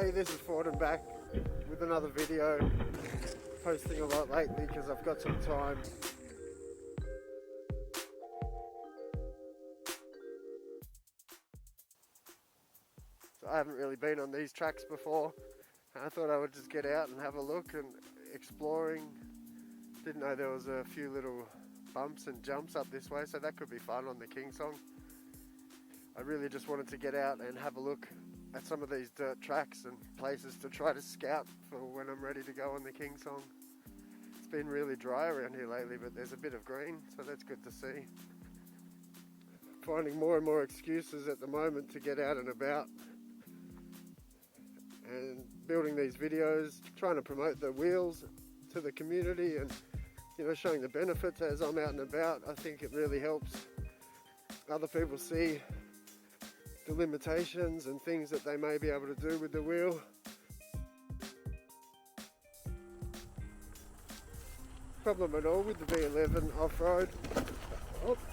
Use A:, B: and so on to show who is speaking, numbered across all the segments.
A: Hey, this is Ford and back with another video. Posting a lot lately because I've got some time. So I haven't really been on these tracks before. I thought I would just get out and have a look and exploring. Didn't know there was a few little bumps and jumps up this way, so that could be fun on the Kingsong. I really just wanted to get out and have a look at some of these dirt tracks and places to try to scout for when I'm ready to go on the Kingsong. It's been really dry around here lately, but there's a bit of green, so that's good to see. Finding more and more excuses at the moment to get out and about and building these videos, trying to promote the wheels to the community and, you know, showing the benefits as I'm out and about. I think it really helps other people see the limitations and things that they may be able to do with the wheel. Problem at all with the V11 off-road.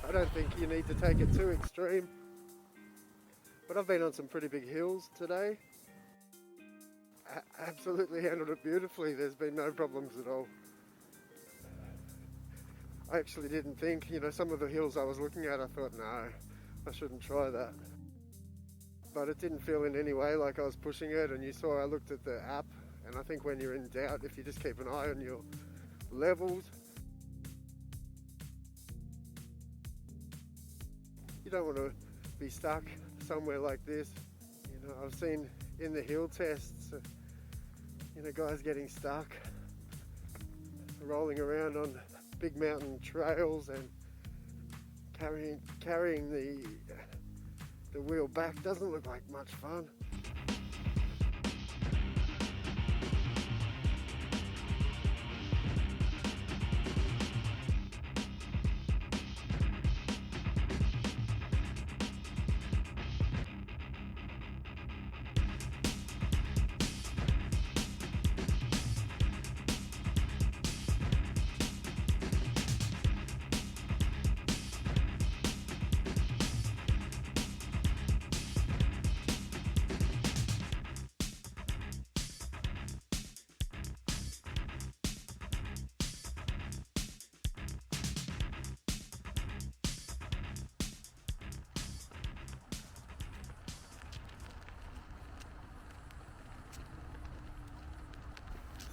A: I don't think you need to take it too extreme, but I've been on some pretty big hills today. I absolutely handled it beautifully. There's been no problems at all. I actually didn't think, you know, some of the hills I was looking at, I thought, no, I shouldn't try that. But it didn't feel in any way like I was pushing it, and you saw I looked at the app, and I think when you're in doubt, if you just keep an eye on your levels, you don't want to be stuck somewhere like this. You know, I've seen in the hill tests, you know, guys getting stuck, rolling around on big mountain trails and carrying the wheel back. Doesn't look like much fun.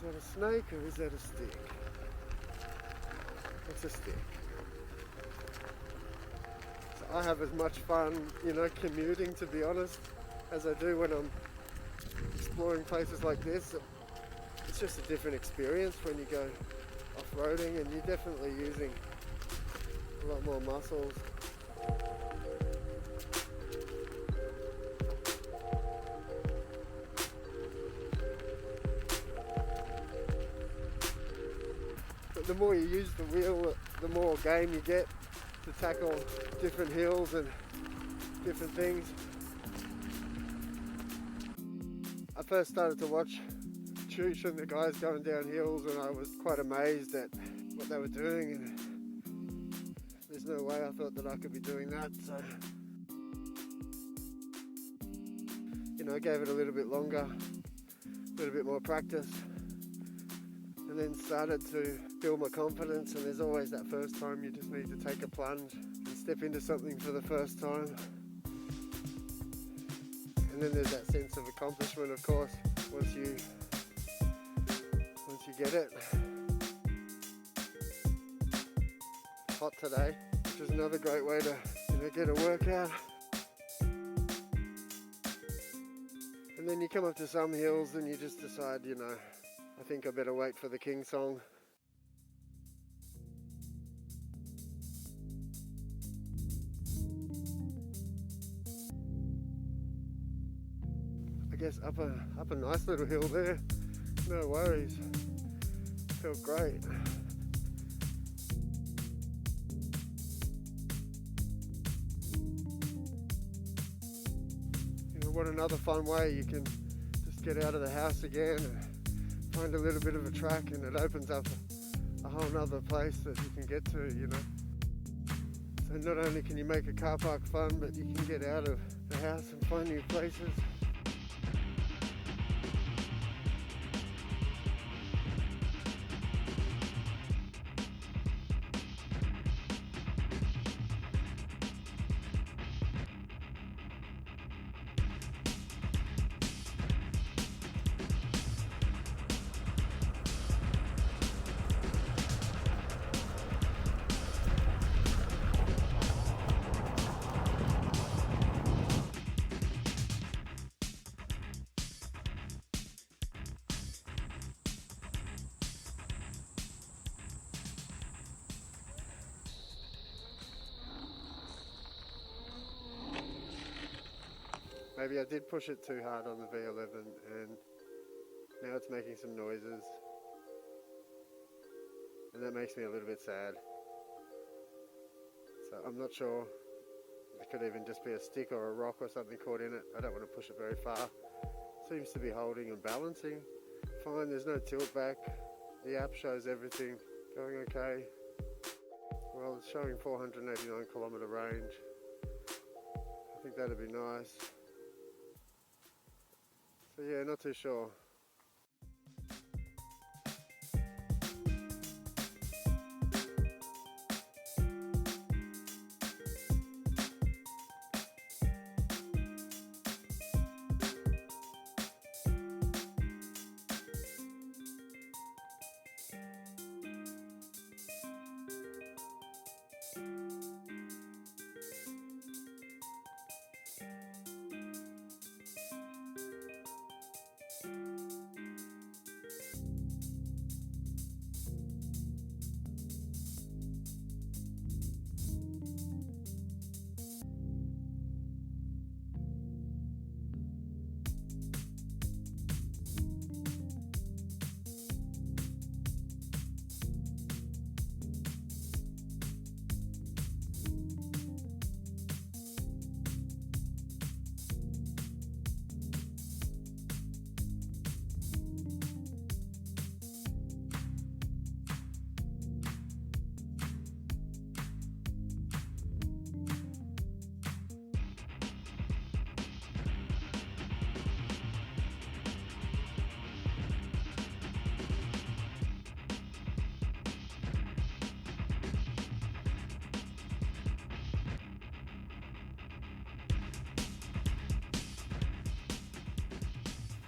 A: Is that a snake or is that a stick? It's a stick. So I have as much fun, you know, commuting, to be honest, as I do when I'm exploring places like this. It's just a different experience when you go off-roading, and you're definitely using a lot more muscles. The more you use the wheel, the more game you get to tackle different hills and different things. I first started to watch Chooch and the guys going down hills, and I was quite amazed at what they were doing, and there's no way I thought that I could be doing that. So, you know, I gave it a little bit longer, a little bit more practice, and then started to build my confidence. And there's always that first time you just need to take a plunge and step into something for the first time. And then there's that sense of accomplishment, of course, once you get it. Hot today, which is another great way to, you know, get a workout. And then you come up to some hills and you just decide, you know, I think I better wait for the Kingsong. I guess up a nice little hill there. No worries. Felt great. You know, what another fun way you can just get out of the house again and find a little bit of a track, and it opens up a whole nother place that you can get to, you know. So not only can you make a car park fun, but you can get out of the house and find new places. Maybe I did push it too hard on the V11 and now it's making some noises. And that makes me a little bit sad. So I'm not sure. It could even just be a stick or a rock or something caught in it. I don't want to push it very far. Seems to be holding and balancing. Fine, there's no tilt back. The app shows everything going okay. Well, it's showing 489 kilometre range. I think that'd be nice. So yeah, not too sure.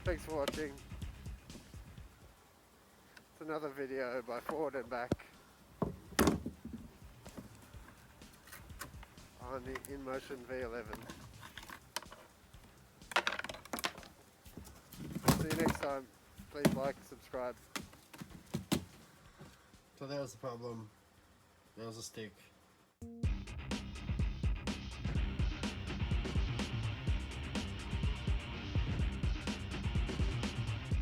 A: Thanks for watching. It's another video by Forward and Back on the Inmotion V11. See you next time. Please like and subscribe.
B: So that was the problem. There was a stick.